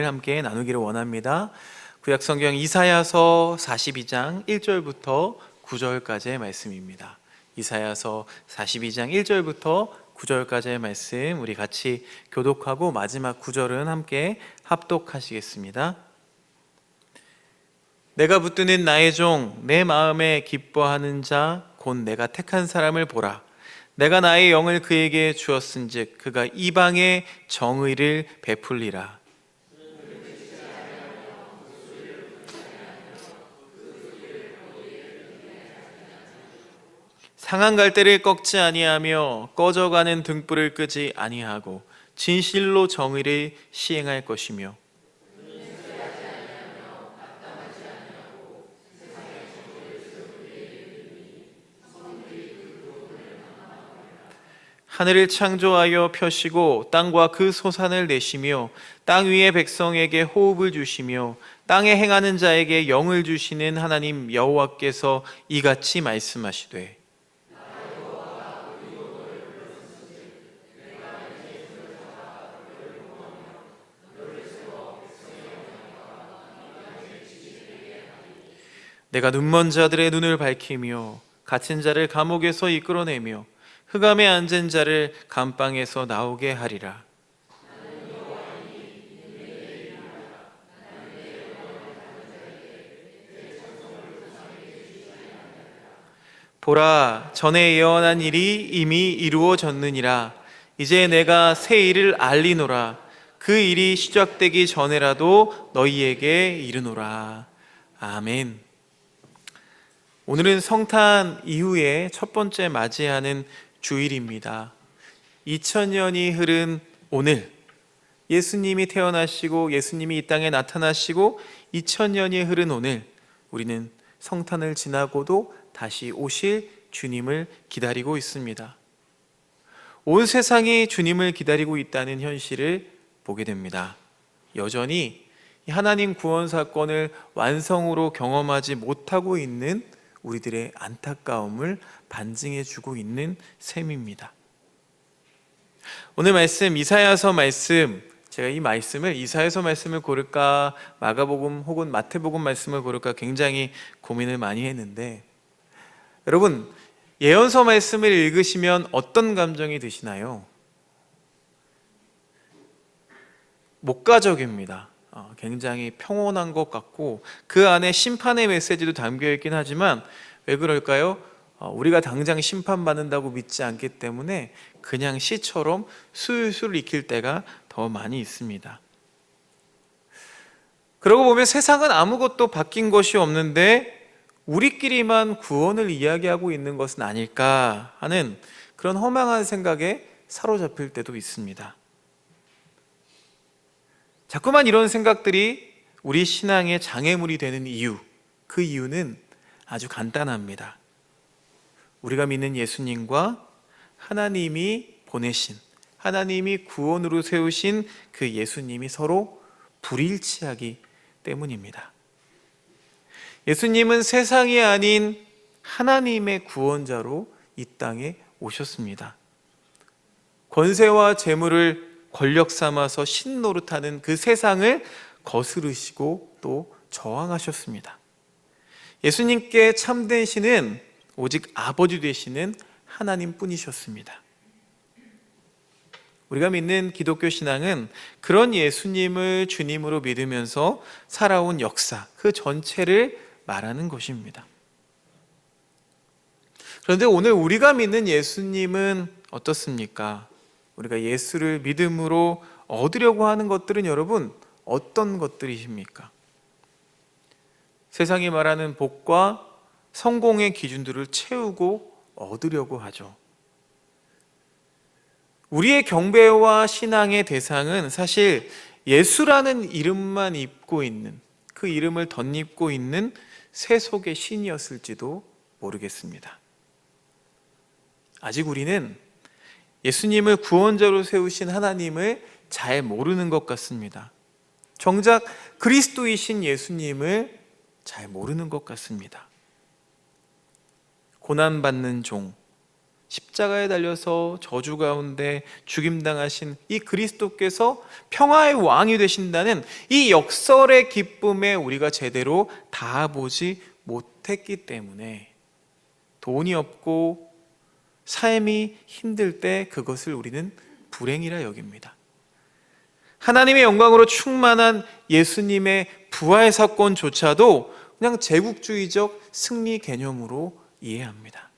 함께 나누기를 원합니다. 구약성경 이사야서 42장 1절부터 9절까지의 말씀입니다. 이사야서 42장 1절부터 9절까지의 말씀 우리 같이 교독하고 마지막 9절은 함께 합독하시겠습니다. 내가 붙드는 나의 종, 내 마음에 기뻐하는 자, 곧 내가 택한 사람을 보라. 내가 나의 영을 그에게 주었은즉 그가 이방의 정의를 베풀리라. 상한 갈대를 꺾지 아니하며 꺼져가는 등불을 끄지 아니하고 진실로 정의를 시행할 것이며 하늘을 창조하여 펴시고 땅과 그 소산을 내시며 땅 위의 백성에게 호흡을 주시며 땅에 행하는 자에게 영을 주시는 하나님 여호와께서 이같이 말씀하시되 내가 눈먼 자들의 눈을 밝히며 갇힌 자를 감옥에서 이끌어내며 흑암에 앉은 자를 감방에서 나오게 하리라. 보라, 전에 예언한 일이 이미 이루어졌느니라. 이제 내가 새 일을 알리노라. 그 일이 시작되기 전에라도 너희에게 이르노라. 아멘. 오늘은 성탄 이후에 첫 번째 맞이하는 주일입니다. 2000년이 흐른 오늘, 예수님이 태어나시고 예수님이 이 땅에 나타나시고 2000년이 흐른 오늘, 우리는 성탄을 지나고도 다시 오실 주님을 기다리고 있습니다. 온 세상이 주님을 기다리고 있다는 현실을 보게 됩니다. 여전히 하나님 구원 사건을 완성으로 경험하지 못하고 있는 우리들의 안타까움을 반증해 주고 있는 셈입니다. 오늘 말씀 이사야서 말씀, 제가 이 말씀을 이사야서 말씀을 고를까 마가복음 혹은 마태복음 말씀을 고를까 굉장히 고민을 많이 했는데, 여러분 예언서 말씀을 읽으시면 어떤 감정이 드시나요? 목가적입니다. 굉장히 평온한 것 같고 그 안에 심판의 메시지도 담겨 있긴 하지만 왜 그럴까요? 우리가 당장 심판받는다고 믿지 않기 때문에 그냥 시처럼 술술 익힐 때가 더 많이 있습니다. 그러고 보면 세상은 아무것도 바뀐 것이 없는데 우리끼리만 구원을 이야기하고 있는 것은 아닐까 하는 그런 허망한 생각에 사로잡힐 때도 있습니다. 자꾸만 이런 생각들이 우리 신앙의 장애물이 되는 이유, 그 이유는 아주 간단합니다. 우리가 믿는 예수님과 하나님이 보내신, 하나님이 구원으로 세우신 그 예수님이 서로 불일치하기 때문입니다. 예수님은 세상이 아닌 하나님의 구원자로 이 땅에 오셨습니다. 권세와 재물을 권력 삼아서 신노릇하는 그 세상을 거스르시고 또 저항하셨습니다. 예수님께 참된 신은 오직 아버지 되시는 하나님 뿐이셨습니다. 우리가 믿는 기독교 신앙은 그런 예수님을 주님으로 믿으면서 살아온 역사, 그 전체를 말하는 것입니다. 그런데 오늘 우리가 믿는 예수님은 어떻습니까? 우리가 예수를 믿음으로 얻으려고 하는 것들은 여러분 어떤 것들이십니까? 세상이 말하는 복과 성공의 기준들을 채우고 얻으려고 하죠. 우리의 경배와 신앙의 대상은 사실 예수라는 이름만 입고 있는, 그 이름을 덧입고 있는 세속의 신이었을지도 모르겠습니다. 아직 우리는 예수님을 구원자로 세우신 하나님을 잘 모르는 것 같습니다. 정작 그리스도이신 예수님을 잘 모르는 것 같습니다. 고난받는 종, 십자가에 달려서 저주 가운데 죽임당하신 이 그리스도께서 평화의 왕이 되신다는 이 역설의 기쁨에 우리가 제대로 닿아보지 못했기 때문에 돈이 없고 삶이 힘들 때 그것을 우리는 불행이라 여깁니다. 하나님의 영광으로 충만한 예수님의 부활 사건조차도 그냥 제국주의적 승리 개념으로 이해합니다.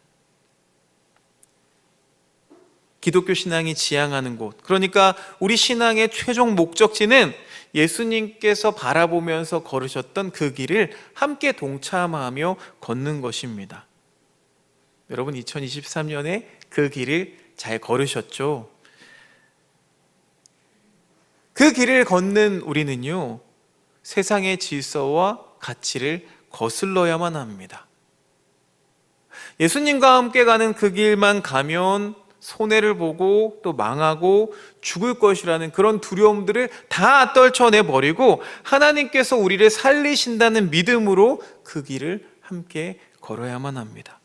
기독교 신앙이 지향하는 곳, 그러니까 우리 신앙의 최종 목적지는 예수님께서 바라보면서 걸으셨던 그 길을 함께 동참하며 걷는 것입니다. 여러분 2023년에 그 길을 잘 걸으셨죠? 그 길을 걷는 우리는요, 세상의 질서와 가치를 거슬러야만 합니다. 예수님과 함께 가는 그 길만 가면 손해를 보고 또 망하고 죽을 것이라는 그런 두려움들을 다 떨쳐내버리고 하나님께서 우리를 살리신다는 믿음으로 그 길을 함께 걸어야만 합니다.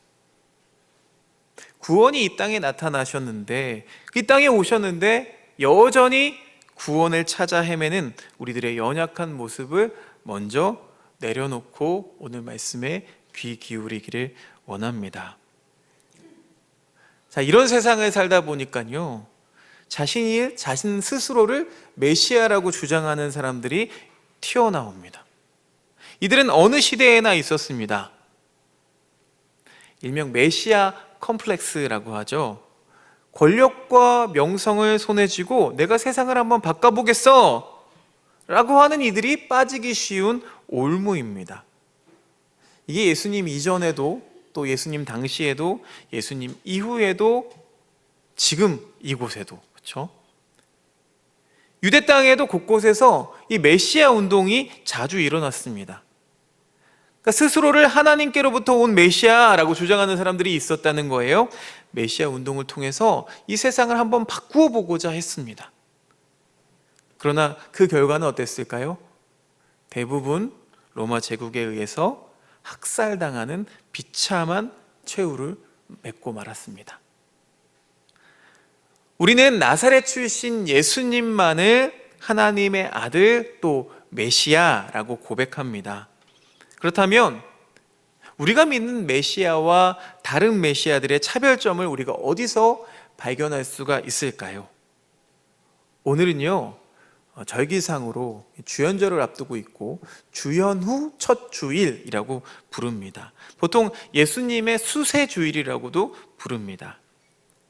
구원이 이 땅에 나타나셨는데, 이 땅에 오셨는데 여전히 구원을 찾아 헤매는 우리들의 연약한 모습을 먼저 내려놓고 오늘 말씀에 귀 기울이기를 원합니다. 자, 이런 세상을 살다 보니까요, 자신 스스로를 메시아라고 주장하는 사람들이 튀어나옵니다. 이들은 어느 시대에나 있었습니다. 일명 메시아 컴플렉스라고 하죠. 권력과 명성을 손에 쥐고 내가 세상을 한번 바꿔보겠어 라고 하는 이들이 빠지기 쉬운 올무입니다. 이게 예수님 이전에도 또 예수님 당시에도 예수님 이후에도 지금 이곳에도, 그렇죠? 유대 땅에도 곳곳에서 이 메시아 운동이 자주 일어났습니다. 그러니까 스스로를 하나님께로부터 온 메시아라고 주장하는 사람들이 있었다는 거예요. 메시아 운동을 통해서 이 세상을 한번 바꾸어 보고자 했습니다. 그러나 그 결과는 어땠을까요? 대부분 로마 제국에 의해서 학살당하는 비참한 최후를 맺고 말았습니다. 우리는 나사렛 출신 예수님만을 하나님의 아들 또 메시아라고 고백합니다. 그렇다면 우리가 믿는 메시아와 다른 메시아들의 차별점을 우리가 어디서 발견할 수가 있을까요? 오늘은요, 절기상으로 주연절을 앞두고 있고 주연 후 첫 주일이라고 부릅니다. 보통 예수님의 수세주일이라고도 부릅니다.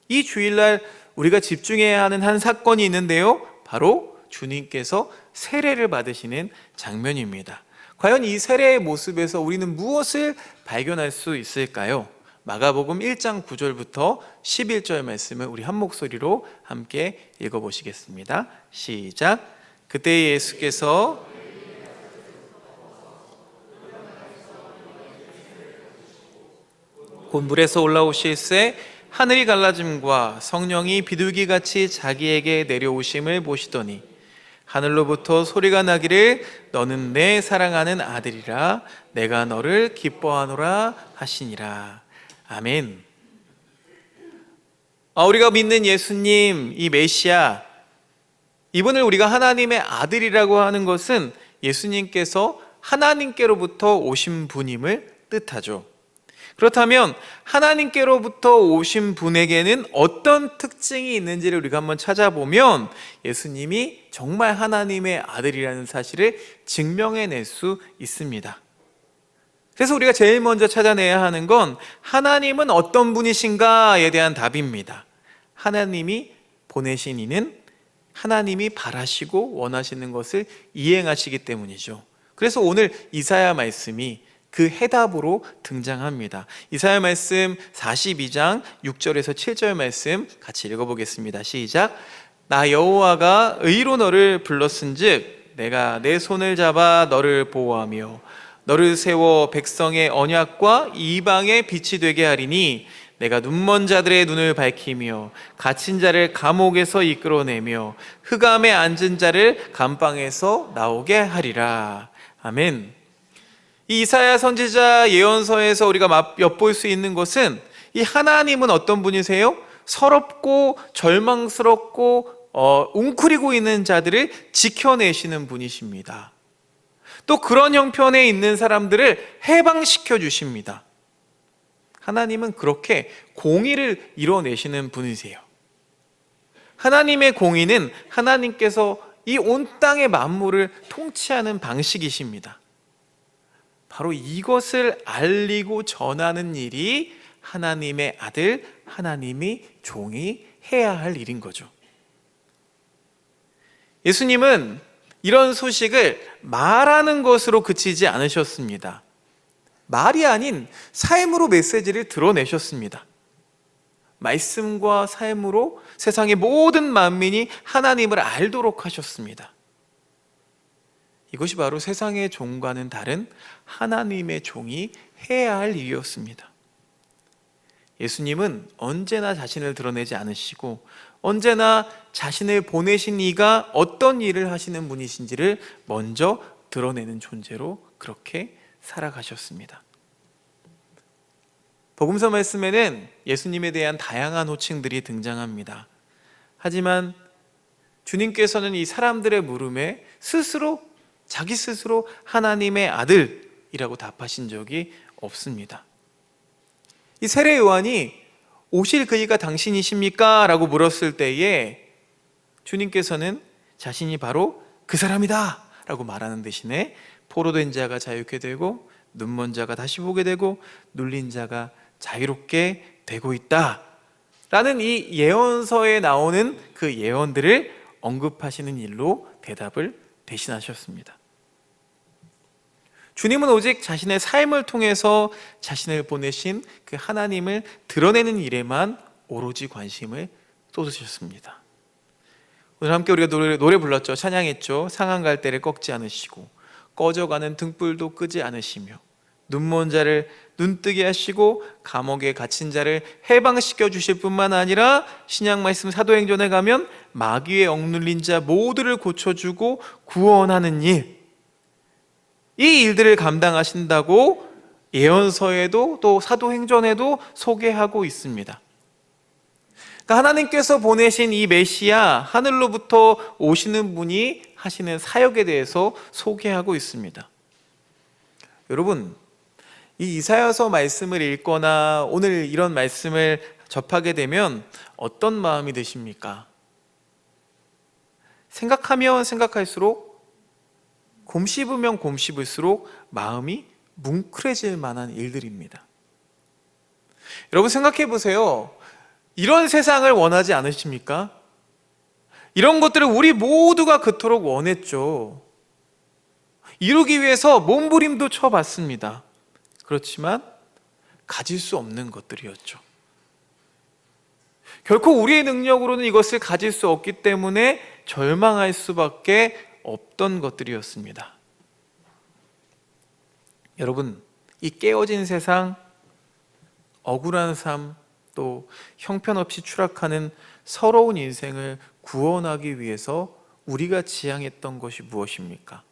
이 주일날 우리가 집중해야 하는 한 사건이 있는데요, 바로 주님께서 세례를 받으시는 장면입니다. 과연 이 세례의 모습에서 우리는 무엇을 발견할 수 있을까요? 마가복음 1장 9절부터 11절 말씀을 우리 한 목소리로 함께 읽어보시겠습니다. 시작. 그때 예수께서 곧 물에서 올라오실새 하늘이 갈라짐과 성령이 비둘기같이 자기에게 내려오심을 보시더니 하늘로부터 소리가 나기를 너는 내 사랑하는 아들이라 내가 너를 기뻐하노라 하시니라. 아멘. 우리가 믿는 예수님, 이 메시아, 이분을 우리가 하나님의 아들이라고 하는 것은 예수님께서 하나님께로부터 오신 분임을 뜻하죠. 그렇다면 하나님께로부터 오신 분에게는 어떤 특징이 있는지를 우리가 한번 찾아보면 예수님이 정말 하나님의 아들이라는 사실을 증명해낼 수 있습니다. 그래서 우리가 제일 먼저 찾아내야 하는 건 하나님은 어떤 분이신가에 대한 답입니다. 하나님이 보내신 이는 하나님이 바라시고 원하시는 것을 이행하시기 때문이죠. 그래서 오늘 이사야 말씀이 그 해답으로 등장합니다. 이사야 말씀 42장 6절에서 7절 말씀 같이 읽어보겠습니다. 시작. 나 여호와가 의로 너를 불렀은즉 내가 내 손을 잡아 너를 보호하며 너를 세워 백성의 언약과 이방의 빛이 되게 하리니 내가 눈먼 자들의 눈을 밝히며 갇힌 자를 감옥에서 이끌어내며 흑암에 앉은 자를 감방에서 나오게 하리라. 아멘. 이 이사야 선지자 예언서에서 우리가 엿볼 수 있는 것은 이 하나님은 어떤 분이세요? 서럽고 절망스럽고 웅크리고 있는 자들을 지켜내시는 분이십니다. 또 그런 형편에 있는 사람들을 해방시켜 주십니다. 하나님은 그렇게 공의를 이뤄내시는 분이세요. 하나님의 공의는 하나님께서 이 온 땅의 만물을 통치하는 방식이십니다. 바로 이것을 알리고 전하는 일이 하나님의 아들, 하나님이 종이 해야 할 일인 거죠. 예수님은 이런 소식을 말하는 것으로 그치지 않으셨습니다. 말이 아닌 삶으로 메시지를 드러내셨습니다. 말씀과 삶으로 세상의 모든 만민이 하나님을 알도록 하셨습니다. 이것이 바로 세상의 종과는 다른 하나님의 종이 해야 할 일이었습니다. 예수님은 언제나 자신을 드러내지 않으시고 언제나 자신을 보내신 이가 어떤 일을 하시는 분이신지를 먼저 드러내는 존재로 그렇게 살아가셨습니다. 복음서 말씀에는 예수님에 대한 다양한 호칭들이 등장합니다. 하지만 주님께서는 이 사람들의 물음에 자기 스스로 하나님의 아들이라고 답하신 적이 없습니다. 이 세례 요한이 오실 그이가 당신이십니까? 라고 물었을 때에 주님께서는 자신이 바로 그 사람이다 라고 말하는 대신에 포로된 자가 자유케 되고 눈먼 자가 다시 보게 되고 눌린 자가 자유롭게 되고 있다 라는 이 예언서에 나오는 그 예언들을 언급하시는 일로 대답을 대신하셨습니다. 주님은 오직 자신의 삶을 통해서 자신을 보내신 그 하나님을 드러내는 일에만 오로지 관심을 쏟으셨습니다. 오늘 함께 우리가 노래 불렀죠. 찬양했죠. 상한 갈대를 꺾지 않으시고 꺼져가는 등불도 끄지 않으시며 눈먼 자를 눈뜨게 하시고 감옥에 갇힌 자를 해방시켜 주실 뿐만 아니라 신약 말씀 사도행전에 가면 마귀에 억눌린 자 모두를 고쳐주고 구원하는 일, 이 일들을 감당하신다고 예언서에도 또 사도행전에도 소개하고 있습니다. 그러니까 하나님께서 보내신 이 메시아, 하늘로부터 오시는 분이 하시는 사역에 대해서 소개하고 있습니다. 여러분, 이 이사야서 말씀을 읽거나 오늘 이런 말씀을 접하게 되면 어떤 마음이 드십니까? 생각하면 생각할수록, 곰씹으면 곰씹을수록 마음이 뭉클해질 만한 일들입니다. 여러분 생각해 보세요. 이런 세상을 원하지 않으십니까? 이런 것들을 우리 모두가 그토록 원했죠. 이루기 위해서 몸부림도 쳐봤습니다. 그렇지만 가질 수 없는 것들이었죠. 결코 우리의 능력으로는 이것을 가질 수 없기 때문에 절망할 수밖에 없던 것들이었습니다. 여러분, 이 깨어진 세상, 억울한 삶, 또 형편없이 추락하는 서러운 인생을 구원하기 위해서 우리가 지향했던 것이 무엇입니까?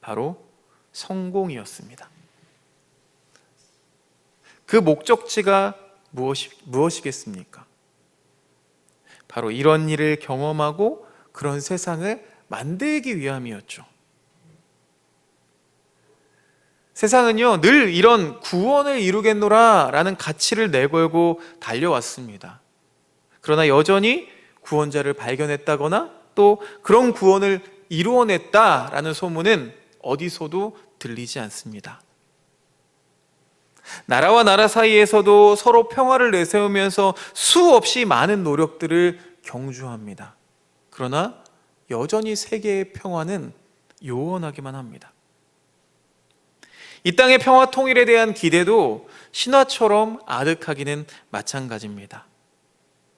바로 성공이었습니다. 그 목적지가 무엇이겠습니까? 바로 이런 일을 경험하고 그런 세상을 만들기 위함이었죠. 세상은요, 늘 이런 구원을 이루겠노라 라는 가치를 내걸고 달려왔습니다. 그러나 여전히 구원자를 발견했다거나 또 그런 구원을 이루어냈다라는 소문은 어디서도 들리지 않습니다. 나라와 나라 사이에서도 서로 평화를 내세우면서 수없이 많은 노력들을 경주합니다. 그러나 여전히 세계의 평화는 요원하기만 합니다. 이 땅의 평화 통일에 대한 기대도 신화처럼 아득하기는 마찬가지입니다.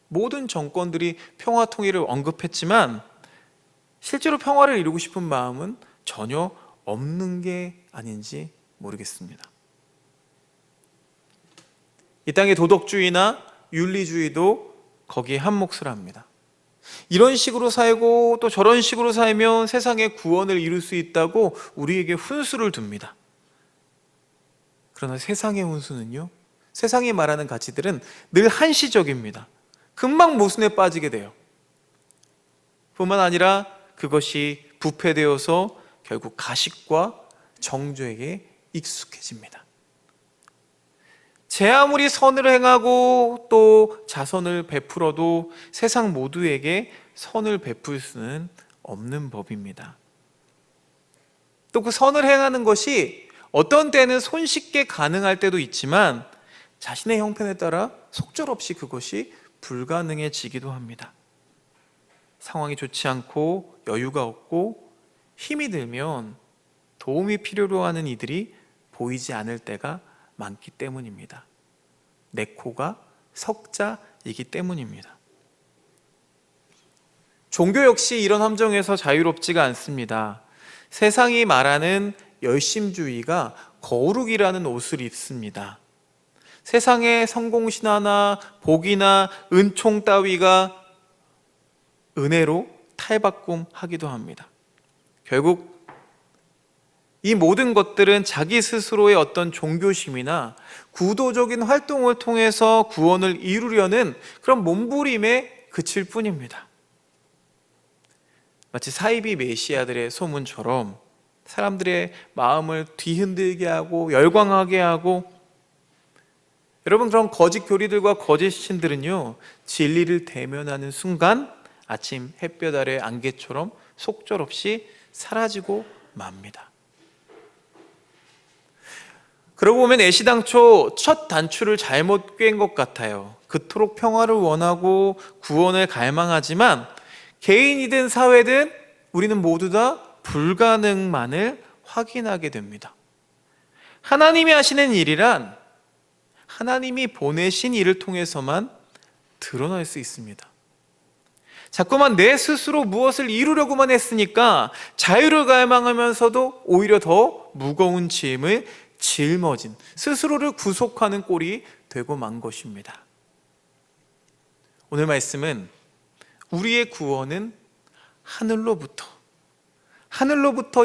모든 정권들이 평화 통일을 언급했지만 실제로 평화를 이루고 싶은 마음은 전혀 없는 게 아닌지 모르겠습니다. 이 땅의 도덕주의나 윤리주의도 거기에 한 몫을 합니다. 이런 식으로 살고 또 저런 식으로 살면 세상의 구원을 이룰 수 있다고 우리에게 훈수를 둡니다. 그러나 세상의 훈수는요, 세상이 말하는 가치들은 늘 한시적입니다. 금방 모순에 빠지게 돼요. 뿐만 아니라 그것이 부패되어서 결국 가식과 정죄에게 익숙해집니다. 제 아무리 선을 행하고 또 자선을 베풀어도 세상 모두에게 선을 베풀 수는 없는 법입니다. 또 그 선을 행하는 것이 어떤 때는 손쉽게 가능할 때도 있지만 자신의 형편에 따라 속절없이 그것이 불가능해지기도 합니다. 상황이 좋지 않고 여유가 없고 힘이 들면 도움이 필요로 하는 이들이 보이지 않을 때가 많기 때문입니다. 내 코가 석자이기 때문입니다. 종교 역시 이런 함정에서 자유롭지가 않습니다. 세상이 말하는 열심주의가 거룩이라는 옷을 입습니다. 세상의 성공신화나 복이나 은총 따위가 은혜로 탈바꿈하기도 합니다. 결국 이 모든 것들은 자기 스스로의 어떤 종교심이나 구도적인 활동을 통해서 구원을 이루려는 그런 몸부림에 그칠 뿐입니다. 마치 사이비 메시아들의 소문처럼 사람들의 마음을 뒤흔들게 하고 열광하게 하고, 여러분, 그런 거짓 교리들과 거짓 신들은요, 진리를 대면하는 순간 아침 햇볕 아래 안개처럼 속절없이 사라지고 맙니다. 그러고 보면 애시당초 첫 단추를 잘못 꿰인 것 같아요. 그토록 평화를 원하고 구원을 갈망하지만 개인이든 사회든 우리는 모두 다 불가능만을 확인하게 됩니다. 하나님이 하시는 일이란 하나님이 보내신 일을 통해서만 드러날 수 있습니다. 자꾸만 내 스스로 무엇을 이루려고만 했으니까 자유를 갈망하면서도 오히려 더 무거운 짐을 짊어진, 스스로를 구속하는 꼴이 되고 만 것입니다. 오늘 말씀은 우리의 구원은 하늘로부터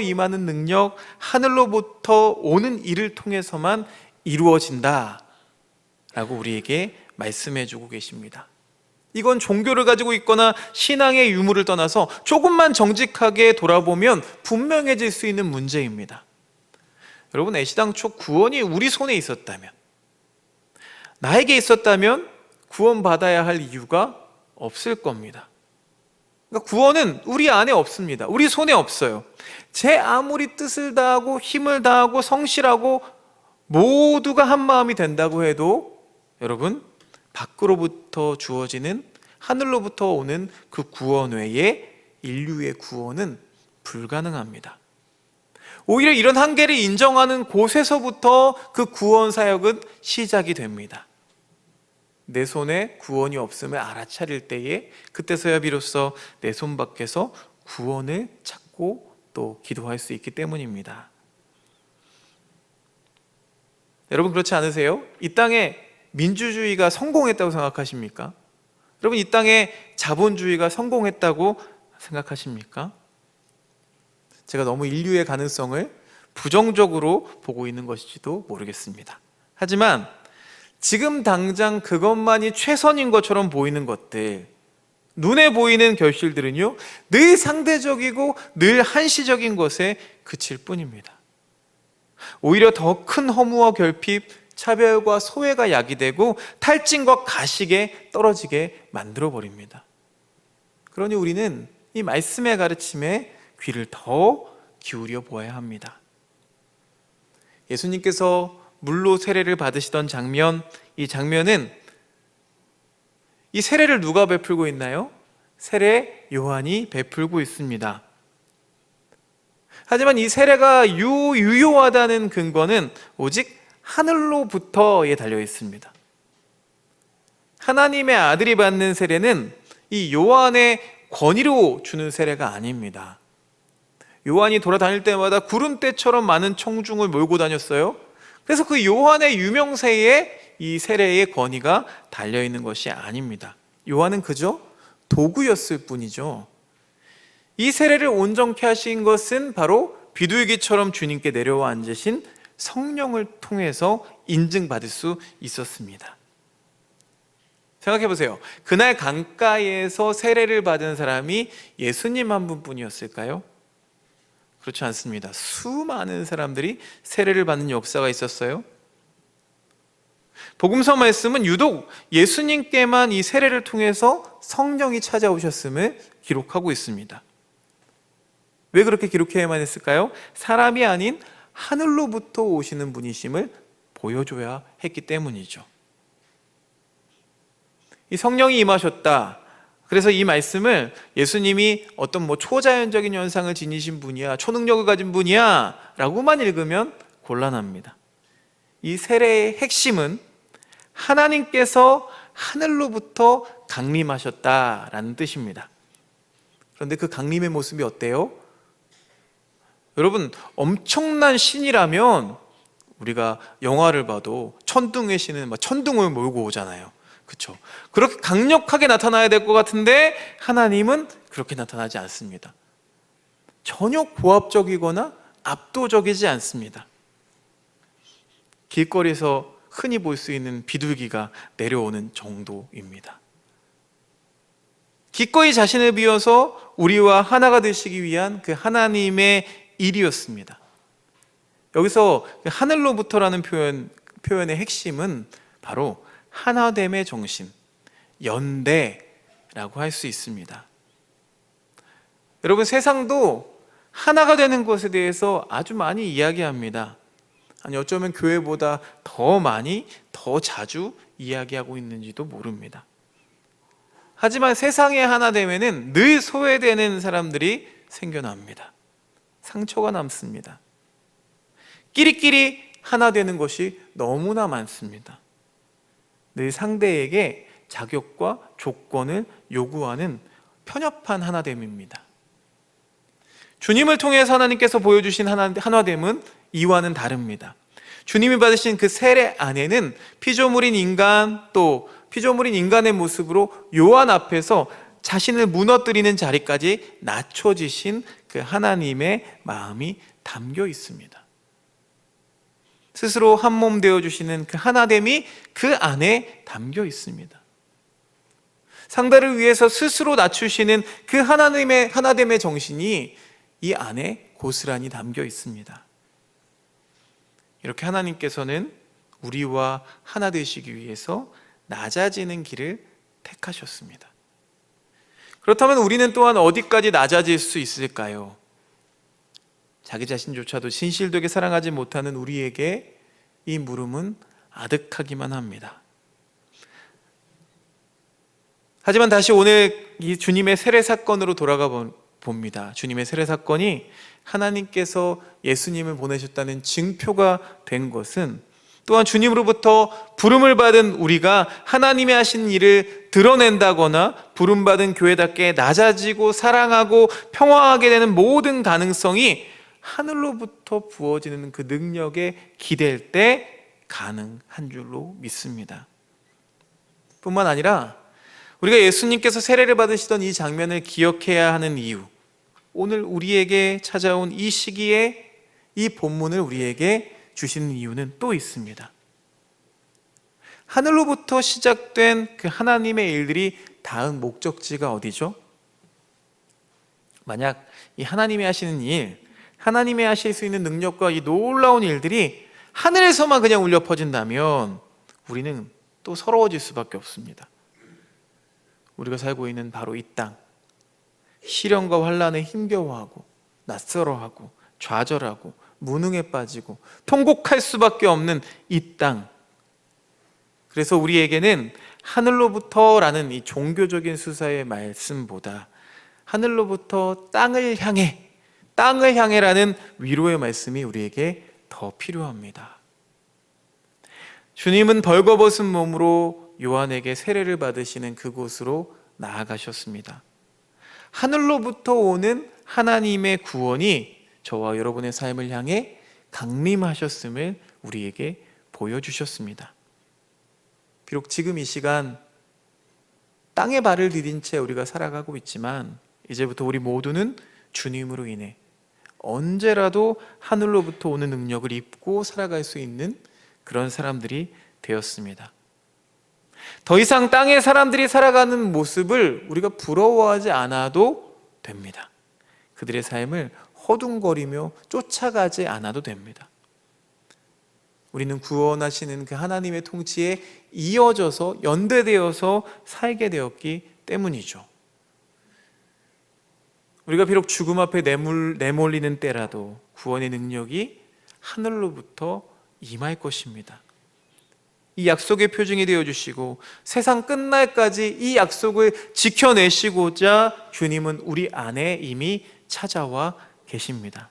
임하는 능력, 하늘로부터 오는 일을 통해서만 이루어진다 라고 우리에게 말씀해 주고 계십니다. 이건 종교를 가지고 있거나 신앙의 유무를 떠나서 조금만 정직하게 돌아보면 분명해질 수 있는 문제입니다. 여러분, 애시당초 구원이 우리 손에 있었다면, 나에게 있었다면 구원받아야 할 이유가 없을 겁니다. 그러니까 구원은 우리 안에 없습니다. 우리 손에 없어요. 제 아무리 뜻을 다하고 힘을 다하고 성실하고 모두가 한 마음이 된다고 해도 여러분, 밖으로부터 주어지는 하늘로부터 오는 그 구원 외에 인류의 구원은 불가능합니다. 오히려 이런 한계를 인정하는 곳에서부터 그 구원 사역은 시작이 됩니다. 내 손에 구원이 없음을 알아차릴 때에 그때서야 비로소 내 손 밖에서 구원을 찾고 또 기도할 수 있기 때문입니다. 여러분, 그렇지 않으세요? 이 땅에 민주주의가 성공했다고 생각하십니까? 여러분, 이 땅에 자본주의가 성공했다고 생각하십니까? 제가 너무 인류의 가능성을 부정적으로 보고 있는 것일지도 모르겠습니다. 하지만 지금 당장 그것만이 최선인 것처럼 보이는 것들, 눈에 보이는 결실들은요, 늘 상대적이고 늘 한시적인 것에 그칠 뿐입니다. 오히려 더 큰 허무와 결핍, 차별과 소외가 야기되고 탈진과 가식에 떨어지게 만들어버립니다. 그러니 우리는 이 말씀의 가르침에 귀를 더 기울여 보아야 합니다. 예수님께서 물로 세례를 받으시던 장면, 이 장면은 이 세례를 누가 베풀고 있나요? 세례 요한이 베풀고 있습니다. 하지만 이 세례가 유효하다는 근거는 오직 하늘로부터에 달려 있습니다. 하나님의 아들이 받는 세례는 이 요한의 권위로 주는 세례가 아닙니다. 요한이 돌아다닐 때마다 구름대처럼 많은 청중을 몰고 다녔어요. 그래서 그 요한의 유명세에 이 세례의 권위가 달려있는 것이 아닙니다. 요한은 그저 도구였을 뿐이죠. 이 세례를 온전케 하신 것은 바로 비둘기처럼 주님께 내려와 앉으신 성령을 통해서 인증받을 수 있었습니다. 생각해 보세요. 그날 강가에서 세례를 받은 사람이 예수님 한 분뿐이었을까요? 그렇지 않습니다. 수많은 사람들이 세례를 받는 역사가 있었어요. 복음서 말씀은 유독 예수님께만 이 세례를 통해서 성령이 찾아오셨음을 기록하고 있습니다. 왜 그렇게 기록해야만 했을까요? 사람이 아닌 하늘로부터 오시는 분이심을 보여줘야 했기 때문이죠. 이 성령이 임하셨다. 그래서 이 말씀을 예수님이 어떤 초자연적인 현상을 지니신 분이야, 초능력을 가진 분이야 라고만 읽으면 곤란합니다. 이 세례의 핵심은 하나님께서 하늘로부터 강림하셨다라는 뜻입니다. 그런데 그 강림의 모습이 어때요? 여러분, 엄청난 신이라면 우리가 영화를 봐도 천둥의 신은 천둥을 몰고 오잖아요. 그렇죠? 그렇게 강력하게 나타나야 될 것 같은데 하나님은 그렇게 나타나지 않습니다. 전혀 고압적이거나 압도적이지 않습니다. 길거리에서 흔히 볼 수 있는 비둘기가 내려오는 정도입니다. 기꺼이 자신을 비워서 우리와 하나가 되시기 위한 그 하나님의 일이었습니다. 여기서 하늘로부터라는 표현의 핵심은 바로 하나됨의 정신, 연대라고 할 수 있습니다. 여러분, 세상도 하나가 되는 것에 대해서 아주 많이 이야기합니다. 아니, 어쩌면 교회보다 더 많이, 더 자주 이야기하고 있는지도 모릅니다. 하지만 세상의 하나됨에는 늘 소외되는 사람들이 생겨납니다. 상처가 남습니다. 끼리끼리 하나 되는 것이 너무나 많습니다. 늘 상대에게 자격과 조건을 요구하는 편협한 하나됨입니다. 주님을 통해서 하나님께서 보여주신 하나됨은 이와는 다릅니다. 주님이 받으신 그 세례 안에는 피조물인 인간, 또 피조물인 인간의 모습으로 요한 앞에서 자신을 무너뜨리는 자리까지 낮춰지신 그 하나님의 마음이 담겨 있습니다. 스스로 한 몸 되어주시는 그 하나됨이 그 안에 담겨 있습니다. 상대를 위해서 스스로 낮추시는 그 하나됨의 정신이 이 안에 고스란히 담겨 있습니다. 이렇게 하나님께서는 우리와 하나 되시기 위해서 낮아지는 길을 택하셨습니다. 그렇다면 우리는 또한 어디까지 낮아질 수 있을까요? 자기 자신조차도 진실되게 사랑하지 못하는 우리에게 이 물음은 아득하기만 합니다. 하지만 다시 오늘 이 주님의 세례 사건으로 돌아가 봅니다. 주님의 세례 사건이 하나님께서 예수님을 보내셨다는 증표가 된 것은 또한 주님으로부터 부름을 받은 우리가 하나님의 하신 일을 드러낸다거나 부름받은 교회답게 낮아지고 사랑하고 평화하게 되는 모든 가능성이 하늘로부터 부어지는 그 능력에 기댈 때 가능한 줄로 믿습니다. 뿐만 아니라 우리가 예수님께서 세례를 받으시던 이 장면을 기억해야 하는 이유, 오늘 우리에게 찾아온 이 시기에 이 본문을 우리에게 주시는 이유는 또 있습니다. 하늘로부터 시작된 그 하나님의 일들이 닿은 목적지가 어디죠? 만약 이 하나님이 하시는 일, 하나님이 하실 수 있는 능력과 이 놀라운 일들이 하늘에서만 그냥 울려 퍼진다면 우리는 또 서러워질 수밖에 없습니다. 우리가 살고 있는 바로 이 땅, 시련과 환난에 힘겨워하고 낯설어하고 좌절하고 무능에 빠지고 통곡할 수밖에 없는 이 땅, 그래서 우리에게는 하늘로부터라는 이 종교적인 수사의 말씀보다 하늘로부터 땅을 향해라는 위로의 말씀이 우리에게 더 필요합니다. 주님은 벌거벗은 몸으로 요한에게 세례를 받으시는 그곳으로 나아가셨습니다. 하늘로부터 오는 하나님의 구원이 저와 여러분의 삶을 향해 강림하셨음을 우리에게 보여주셨습니다. 비록 지금 이 시간 땅에 발을 디딘 채 우리가 살아가고 있지만 이제부터 우리 모두는 주님으로 인해 언제라도 하늘로부터 오는 능력을 입고 살아갈 수 있는 그런 사람들이 되었습니다. 더 이상 땅의 사람들이 살아가는 모습을 우리가 부러워하지 않아도 됩니다. 그들의 삶을 허둥거리며 쫓아가지 않아도 됩니다. 우리는 구원하시는 그 하나님의 통치에 이어져서 연대되어서 살게 되었기 때문이죠. 우리가 비록 죽음 앞에 내몰리는 때라도 구원의 능력이 하늘로부터 임할 것입니다. 이 약속의 표징이 되어주시고 세상 끝날까지 이 약속을 지켜내시고자 주님은 우리 안에 이미 찾아와 계십니다.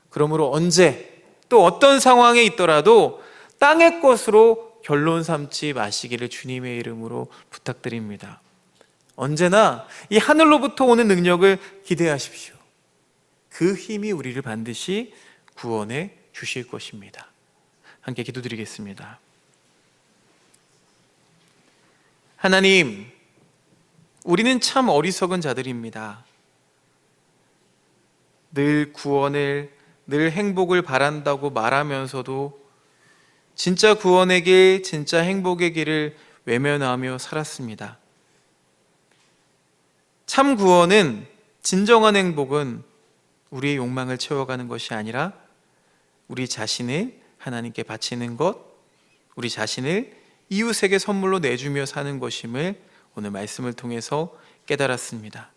그러므로 언제 또 어떤 상황에 있더라도 땅의 것으로 결론 삼지 마시기를 주님의 이름으로 부탁드립니다. 언제나 이 하늘로부터 오는 능력을 기대하십시오. 그 힘이 우리를 반드시 구원해 주실 것입니다. 함께 기도드리겠습니다. 하나님, 우리는 참 어리석은 자들입니다. 늘 구원을, 늘 행복을 바란다고 말하면서도 진짜 구원의 길, 진짜 행복의 길을 외면하며 살았습니다. 참 구원은, 진정한 행복은 우리의 욕망을 채워가는 것이 아니라 우리 자신을 하나님께 바치는 것, 우리 자신을 이웃에게 선물로 내주며 사는 것임을 오늘 말씀을 통해서 깨달았습니다.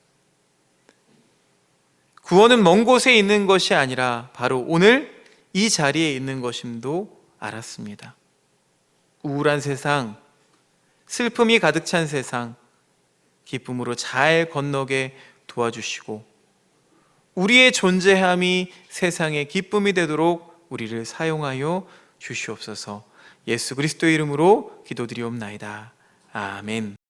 구원은 먼 곳에 있는 것이 아니라 바로 오늘 이 자리에 있는 것임도 알았습니다. 우울한 세상, 슬픔이 가득 찬 세상, 기쁨으로 잘 건너게 도와주시고 우리의 존재함이 세상의 기쁨이 되도록 우리를 사용하여 주시옵소서. 예수 그리스도의 이름으로 기도드리옵나이다. 아멘.